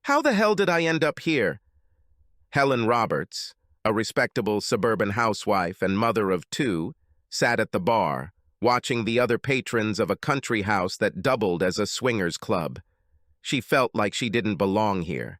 How the hell did I end up here? Helen Roberts, a respectable suburban housewife and mother of two, sat at the bar, watching the other patrons of a country house that doubled as a swingers club. She felt like she didn't belong here.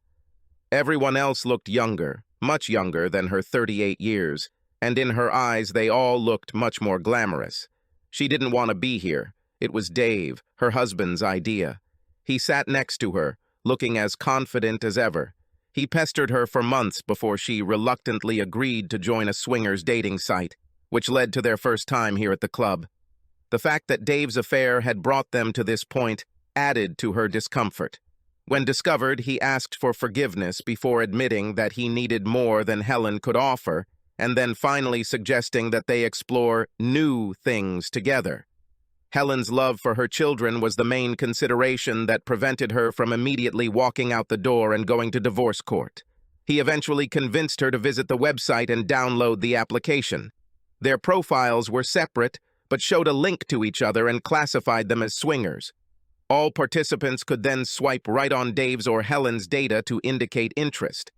Everyone else looked younger, much younger than her 38 years, and in her eyes they all looked much more glamorous. She didn't want to be here. It was Dave, her husband's idea. He sat next to her, looking as confident as ever. He pestered her for months before she reluctantly agreed to join a swingers dating site, which led to their first time here at the club. The fact that Dave's affair had brought them to this point added to her discomfort. When discovered, he asked for forgiveness before admitting that he needed more than Helen could offer, and then finally suggesting that they explore new things together. Helen's love for her children was the main consideration that prevented her from immediately walking out the door and going to divorce court. He eventually convinced her to visit the website and download the application. Their profiles were separate, but showed a link to each other and classified them as swingers. All participants could then swipe right on Dave's or Helen's data to indicate interest.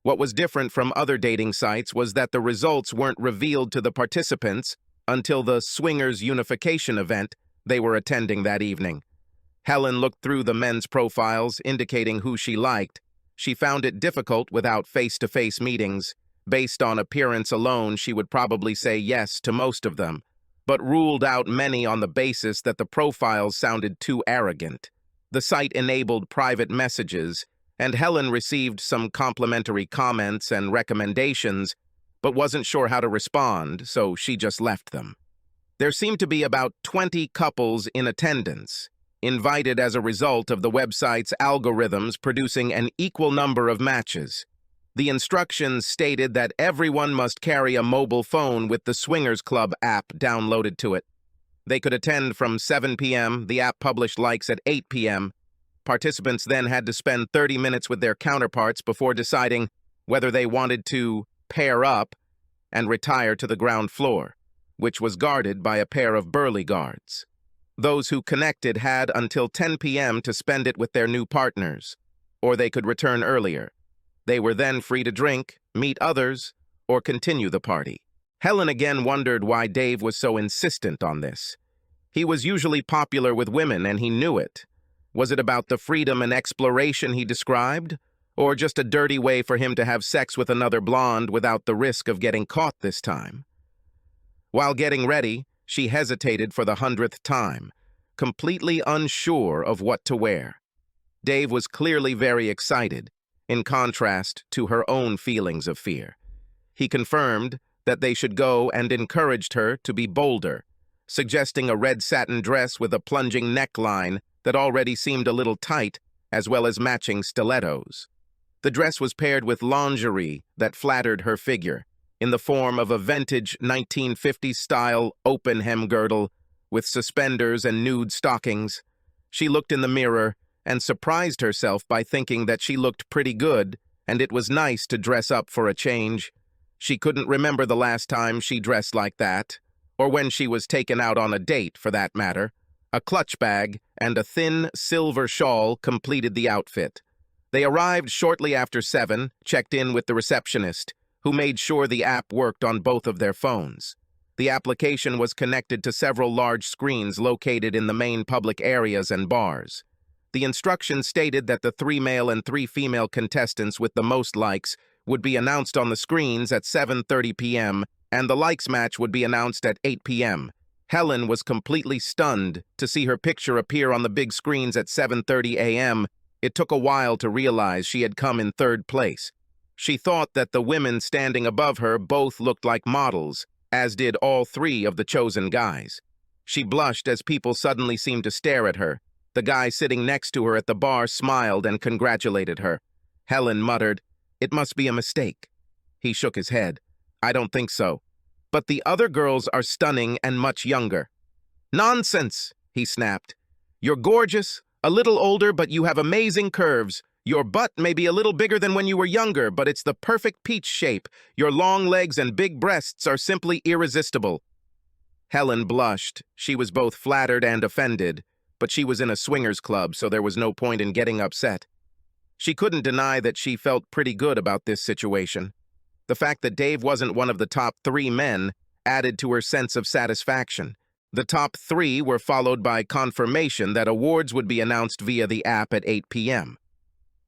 What was different from other dating sites was that the results weren't revealed to the participants until the swingers unification event they were attending that evening. Helen looked through the men's profiles, indicating who she liked. She found it difficult without face-to-face meetings. Based on appearance alone, she would probably say yes to most of them, but ruled out many on the basis that the profiles sounded too arrogant. The site enabled private messages, and Helen received some complimentary comments and recommendations, but wasn't sure how to respond, so she just left them. There seemed to be about 20 couples in attendance, invited as a result of the website's algorithms producing an equal number of matches. The instructions stated that everyone must carry a mobile phone with the Swingers Club app downloaded to it. They could attend from 7 p.m., the app published likes at 8 p.m. Participants then had to spend 30 minutes with their counterparts before deciding whether they wanted to pair up and retire to the ground floor, which was guarded by a pair of burly guards. Those who connected had until 10 p.m. to spend it with their new partners, or they could return earlier. They were then free to drink, meet others, or continue the party. Helen again wondered why Dave was so insistent on this. He was usually popular with women, and he knew it. Was it about the freedom and exploration he described, or just a dirty way for him to have sex with another blonde without the risk of getting caught this time? While getting ready, she hesitated for the 100th time, completely unsure of what to wear. Dave was clearly very excited, in contrast to her own feelings of fear. He confirmed that they should go and encouraged her to be bolder, suggesting a red satin dress with a plunging neckline that already seemed a little tight, as well as matching stilettos. The dress was paired with lingerie that flattered her figure, in the form of a vintage 1950s-style open hem girdle with suspenders and nude stockings. She looked in the mirror and surprised herself by thinking that she looked pretty good, and it was nice to dress up for a change. She couldn't remember the last time she dressed like that, or when she was taken out on a date, for that matter. A clutch bag and a thin silver shawl completed the outfit. They arrived shortly after 7, checked in with the receptionist, who made sure the app worked on both of their phones. The application was connected to several large screens located in the main public areas and bars. The instructions stated that the 3 male and 3 female contestants with the most likes would be announced on the screens at 7:30 p.m., and the likes match would be announced at 8 p.m. Helen was completely stunned to see her picture appear on the big screens at 7:30 a.m. It took a while to realize she had come in 3rd place. She thought that the women standing above her both looked like models, as did all 3 of the chosen guys. She blushed as people suddenly seemed to stare at her. The guy sitting next to her at the bar smiled and congratulated her. Helen muttered, "It must be a mistake." He shook his head. "I don't think so. But the other girls are stunning and much younger." "Nonsense," he snapped. "You're gorgeous, a little older, but you have amazing curves. Your butt may be a little bigger than when you were younger, but it's the perfect peach shape. Your long legs and big breasts are simply irresistible." Helen blushed. She was both flattered and offended, but she was in a swingers club, so there was no point in getting upset. She couldn't deny that she felt pretty good about this situation. The fact that Dave wasn't one of the top 3 men added to her sense of satisfaction. The top 3 were followed by confirmation that awards would be announced via the app at 8 p.m.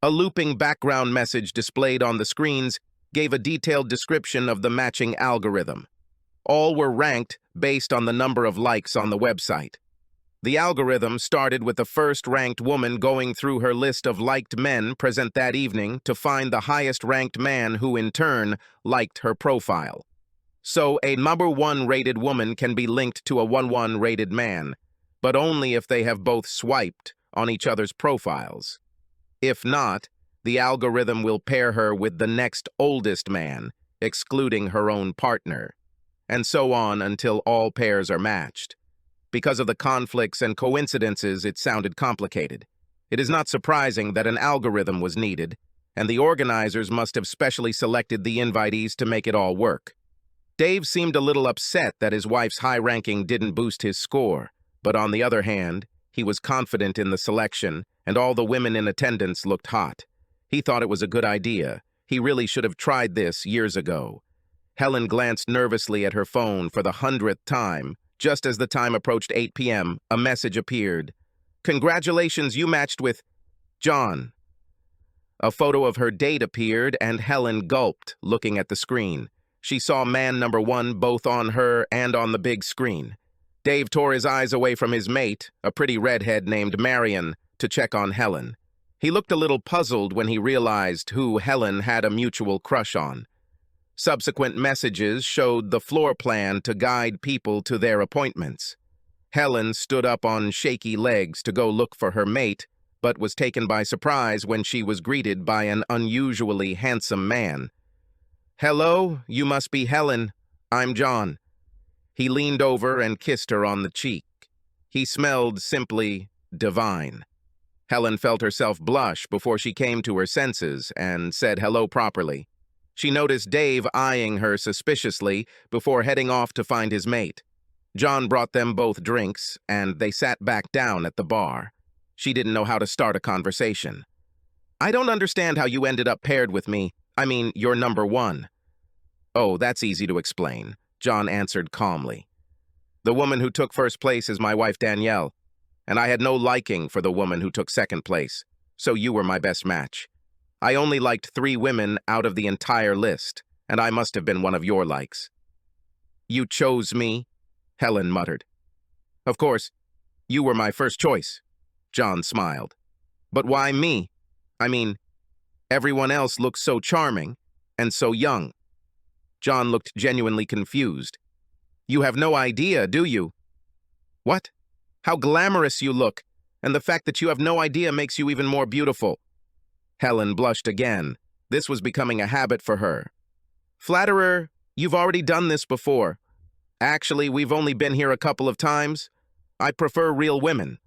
A looping background message displayed on the screens gave a detailed description of the matching algorithm. All were ranked based on the number of likes on the website. The algorithm started with the first-ranked woman going through her list of liked men present that evening to find the highest-ranked man who, in turn, liked her profile. So a number 1 rated woman can be linked to a 1-1 rated man, but only if they have both swiped on each other's profiles. If not, the algorithm will pair her with the next oldest man, excluding her own partner, and so on until all pairs are matched. Because of the conflicts and coincidences, it sounded complicated. It is not surprising that an algorithm was needed, and the organizers must have specially selected the invitees to make it all work. Dave seemed a little upset that his wife's high ranking didn't boost his score, but on the other hand, he was confident in the selection, and all the women in attendance looked hot. He thought it was a good idea. He really should have tried this years ago. Helen glanced nervously at her phone for the 100th time. Just as the time approached 8 p.m., a message appeared. "Congratulations, you matched with John." A photo of her date appeared, and Helen gulped, looking at the screen. She saw man number 1 both on her and on the big screen. Dave tore his eyes away from his mate, a pretty redhead named Marion, to check on Helen. He looked a little puzzled when he realized who Helen had a mutual crush on. Subsequent messages showed the floor plan to guide people to their appointments. Helen stood up on shaky legs to go look for her mate, but was taken by surprise when she was greeted by an unusually handsome man. "Hello, you must be Helen. I'm John." He leaned over and kissed her on the cheek. He smelled simply divine. Helen felt herself blush before she came to her senses and said hello properly. She noticed Dave eyeing her suspiciously before heading off to find his mate. John brought them both drinks, and they sat back down at the bar. She didn't know how to start a conversation. "I don't understand how you ended up paired with me. I mean, you're number 1. "Oh, that's easy to explain," John answered calmly. "The woman who took first place is my wife Danielle, and I had no liking for the woman who took second place, so you were my best match. I only liked 3 women out of the entire list, and I must have been one of your likes." "You chose me?" Helen muttered. "Of course, you were my first choice," John smiled. "But why me? I mean, everyone else looks so charming and so young." John looked genuinely confused. "You have no idea, do you?" "What? How glamorous you look, and the fact that you have no idea makes you even more beautiful." Helen blushed again. This was becoming a habit for her. "Flatterer, you've already done this before. Actually, we've only been here a couple of times. I prefer real women.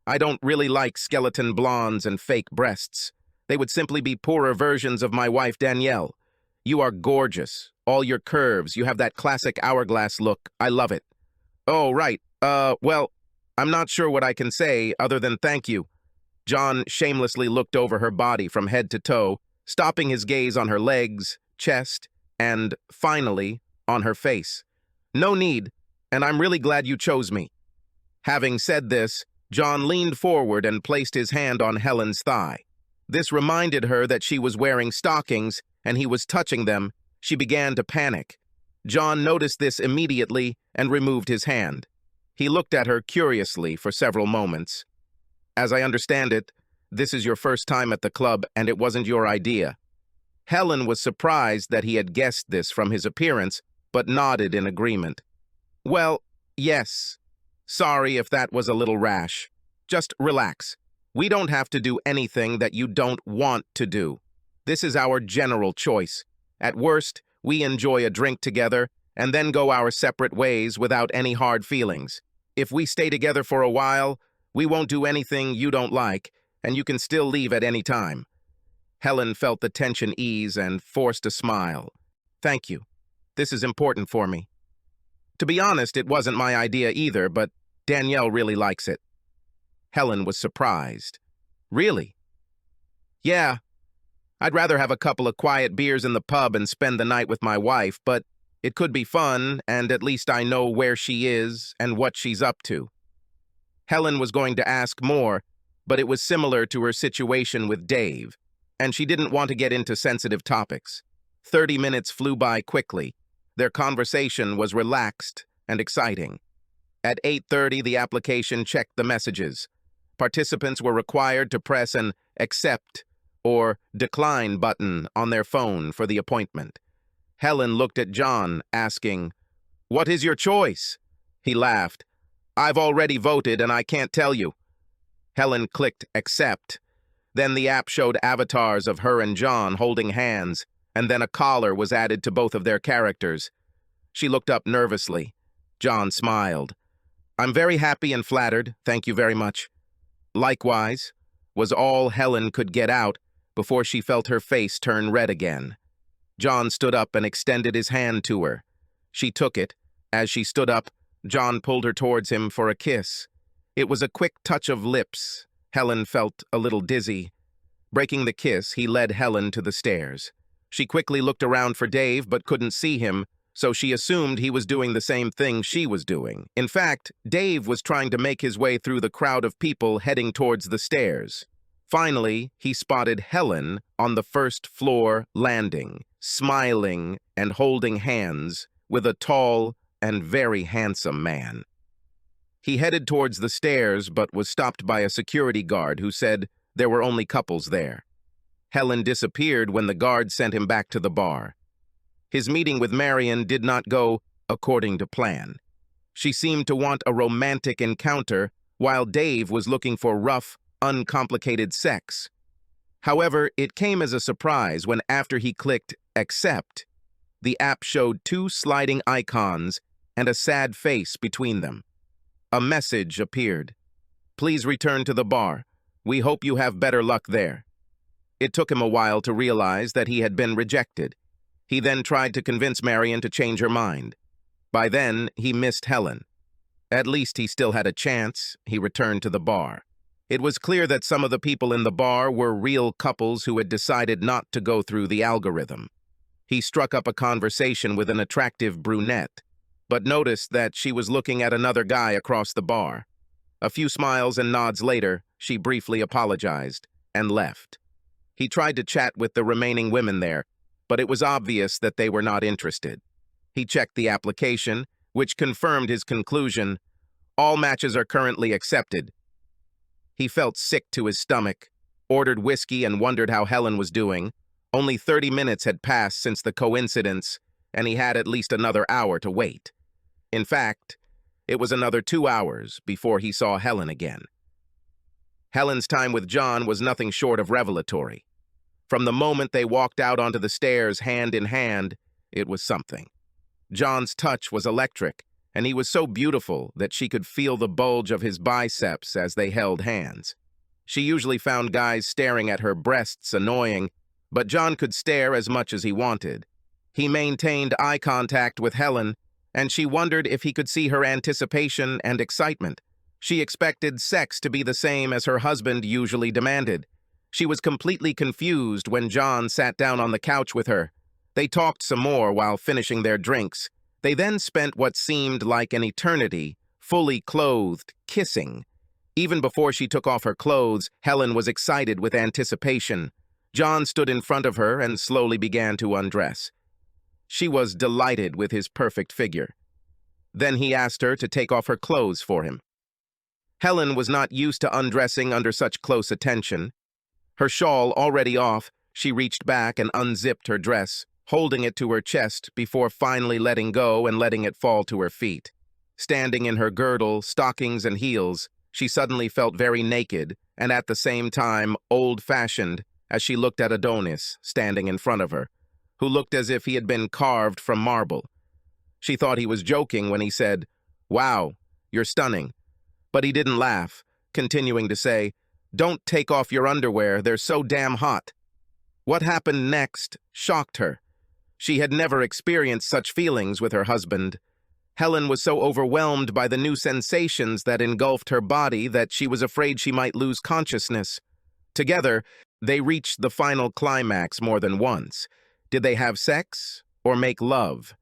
I don't really like skeleton blondes and fake breasts. They would simply be poorer versions of my wife Danielle. You are gorgeous. All your curves, you have that classic hourglass look. I love it." "Oh, right. Well, I'm not sure what I can say other than thank you." John shamelessly looked over her body from head to toe, stopping his gaze on her legs, chest, and, finally, on her face. "No need, and I'm really glad you chose me." Having said this, John leaned forward and placed his hand on Helen's thigh. This reminded her that she was wearing stockings, and he was touching them. She began to panic. John noticed this immediately and removed his hand. He looked at her curiously for several moments. "As I understand it, this is your first time at the club, and it wasn't your idea." Helen was surprised that he had guessed this from his appearance, but nodded in agreement. "Well, yes. Sorry if that was a little rash. Just relax. We don't have to do anything that you don't want to do. This is our general choice. At worst, we enjoy a drink together and then go our separate ways without any hard feelings. If we stay together for a while, we won't do anything you don't like, and you can still leave at any time." Helen felt the tension ease and forced a smile. "Thank you. This is important for me." To be honest, it wasn't my idea either, but Danielle really likes it. Helen was surprised. "Really?" "Yeah, I'd rather have a couple of quiet beers in the pub and spend the night with my wife, but it could be fun, and at least I know where she is and what she's up to. Helen was going to ask more, but it was similar to her situation with Dave, and she didn't want to get into sensitive topics. 30 minutes flew by quickly. Their conversation was relaxed and exciting. At 8:30, the application checked the messages. Participants were required to press an accept or decline button on their phone for the appointment. Helen looked at John, asking, "What is your choice?" He laughed. "I've already voted and I can't tell you." Helen clicked accept. Then the app showed avatars of her and John holding hands, and then a collar was added to both of their characters. She looked up nervously. John smiled. "I'm very happy and flattered, thank you very much." "Likewise," was all Helen could get out before she felt her face turn red again. John stood up and extended his hand to her. She took it. As she stood up, John pulled her towards him for a kiss. It was a quick touch of lips. Helen felt a little dizzy. Breaking the kiss, he led Helen to the stairs. She quickly looked around for Dave but couldn't see him, so she assumed he was doing the same thing she was doing. In fact, Dave was trying to make his way through the crowd of people heading towards the stairs. Finally, he spotted Helen on the first-floor landing, smiling and holding hands with a tall and very handsome man. He headed towards the stairs but was stopped by a security guard who said there were only couples there. Helen disappeared when the guard sent him back to the bar. His meeting with Marion did not go according to plan. She seemed to want a romantic encounter, while Dave was looking for rough, uncomplicated sex. However, it came as a surprise when after he clicked accept, the app showed two sliding icons and a sad face between them. A message appeared. "Please return to the bar. We hope you have better luck there." It took him a while to realize that he had been rejected. He then tried to convince Marion to change her mind. By then, he missed Helen. At least he still had a chance. He returned to the bar. It was clear that some of the people in the bar were real couples who had decided not to go through the algorithm. He struck up a conversation with an attractive brunette, but noticed that she was looking at another guy across the bar. A few smiles and nods later, she briefly apologized and left. He tried to chat with the remaining women there, but it was obvious that they were not interested. He checked the application, which confirmed his conclusion: all matches are currently accepted. He felt sick to his stomach, ordered whiskey, and wondered how Helen was doing. Only 30 minutes had passed since the coincidence, and he had at least another hour to wait. In fact, it was another 2 hours before he saw Helen again. Helen's time with John was nothing short of revelatory. From the moment they walked out onto the stairs hand in hand, it was something. John's touch was electric, and he was so beautiful that she could feel the bulge of his biceps as they held hands. She usually found guys staring at her breasts annoying, but John could stare as much as he wanted. He maintained eye contact with Helen, and she wondered if he could see her anticipation and excitement. She expected sex to be the same as her husband usually demanded. She was completely confused when John sat down on the couch with her. They talked some more while finishing their drinks. They then spent what seemed like an eternity, fully clothed, kissing. Even before she took off her clothes, Helen was excited with anticipation. John stood in front of her and slowly began to undress. She was delighted with his perfect figure. Then he asked her to take off her clothes for him. Helen was not used to undressing under such close attention. Her shawl already off, she reached back and unzipped her dress, holding it to her chest before finally letting go and letting it fall to her feet. Standing in her girdle, stockings, and heels, she suddenly felt very naked and at the same time old-fashioned as she looked at Adonis standing in front of her, who looked as if he had been carved from marble. She thought he was joking when he said, "Wow, you're stunning." But he didn't laugh, continuing to say, "Don't take off your underwear, they're so damn hot." What happened next shocked her. She had never experienced such feelings with her husband. Helen was so overwhelmed by the new sensations that engulfed her body that she was afraid she might lose consciousness. Together, They reached the final climax more than once. Did they have sex or make love?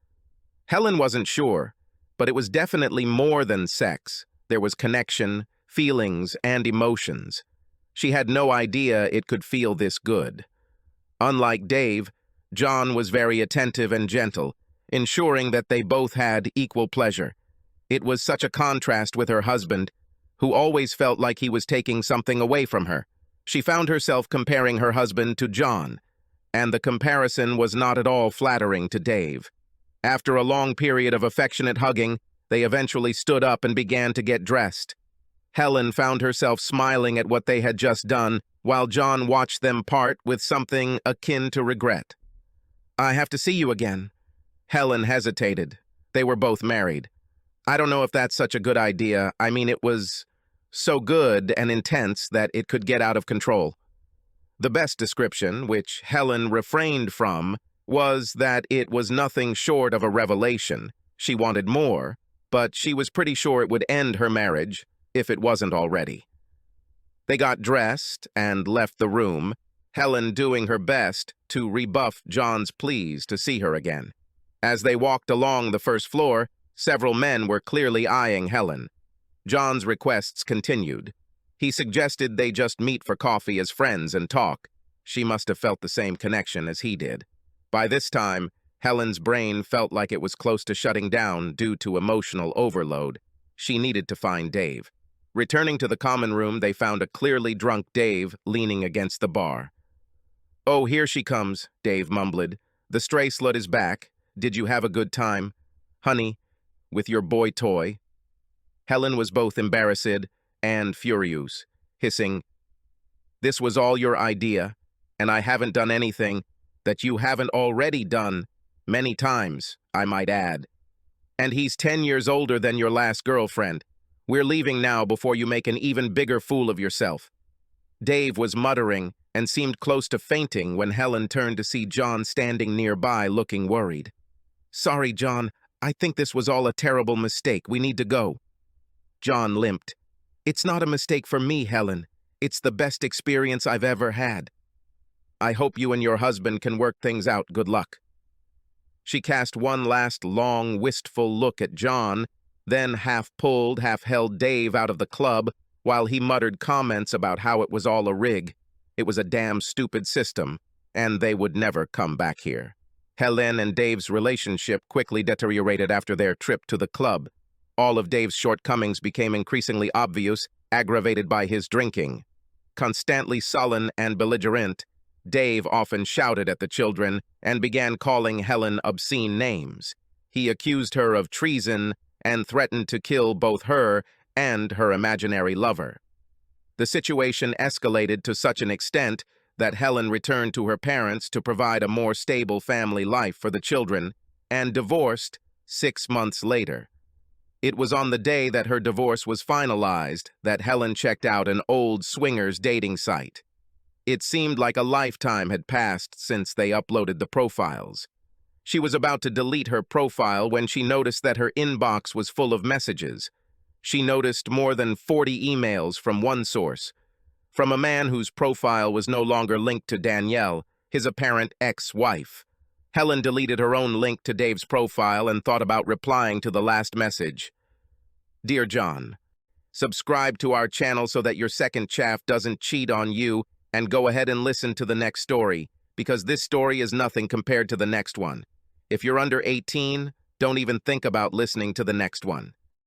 Helen wasn't sure, but it was definitely more than sex. There was connection, feelings, and emotions. She had no idea it could feel this good. Unlike Dave, John was very attentive and gentle, ensuring that they both had equal pleasure. It was such a contrast with her husband, who always felt like he was taking something away from her. She found herself comparing her husband to John, and the comparison was not at all flattering to Dave. After a long period of affectionate hugging, they eventually stood up and began to get dressed. Helen found herself smiling at what they had just done, while John watched them part with something akin to regret. "I have to see you again." Helen hesitated. They were both married. "I don't know if that's such a good idea. I mean, it was so good and intense that it could get out of control." The best description, which Helen refrained from, was that it was nothing short of a revelation. She wanted more, but she was pretty sure it would end her marriage, if it wasn't already. They got dressed and left the room, Helen doing her best to rebuff John's pleas to see her again. As they walked along the first floor, several men were clearly eyeing Helen. John's requests continued. He suggested they just meet for coffee as friends and talk. She must have felt the same connection as he did. By this time, Helen's brain felt like it was close to shutting down due to emotional overload. She needed to find Dave. Returning to the common room, they found a clearly drunk Dave leaning against the bar. "Oh, here she comes," Dave mumbled. "The stray slut is back. Did you have a good time, honey, with your boy toy?" Helen was both embarrassed and furious, hissing, "This was all your idea, and I haven't done anything that you haven't already done, many times, I might add. And he's 10 years older than your last girlfriend. We're leaving now before you make an even bigger fool of yourself." Dave was muttering and seemed close to fainting when Helen turned to see John standing nearby looking worried. "Sorry, John. I think this was all a terrible mistake. We need to go." John limped. "It's not a mistake for me, Helen. It's the best experience I've ever had. I hope you and your husband can work things out. Good luck." She cast one last long, wistful look at John, then half-pulled, half-held Dave out of the club while he muttered comments about how it was all a rig. It was a damn stupid system, and they would never come back here. Helen and Dave's relationship quickly deteriorated after their trip to the club. All of Dave's shortcomings became increasingly obvious, aggravated by his drinking. Constantly sullen and belligerent, Dave often shouted at the children and began calling Helen obscene names. He accused her of treason and threatened to kill both her and her imaginary lover. The situation escalated to such an extent that Helen returned to her parents to provide a more stable family life for the children and divorced 6 months later. It was on the day that her divorce was finalized that Helen checked out an old swingers dating site. It seemed like a lifetime had passed since they uploaded the profiles. She was about to delete her profile when she noticed that her inbox was full of messages. She noticed more than 40 emails from one source, from a man whose profile was no longer linked to Danielle, his apparent ex-wife. Helen deleted her own link to Dave's profile and thought about replying to the last message. "Dear John, subscribe to our channel so that your second chaff doesn't cheat on you, and go ahead and listen to the next story, because this story is nothing compared to the next one. If you're under 18, don't even think about listening to the next one."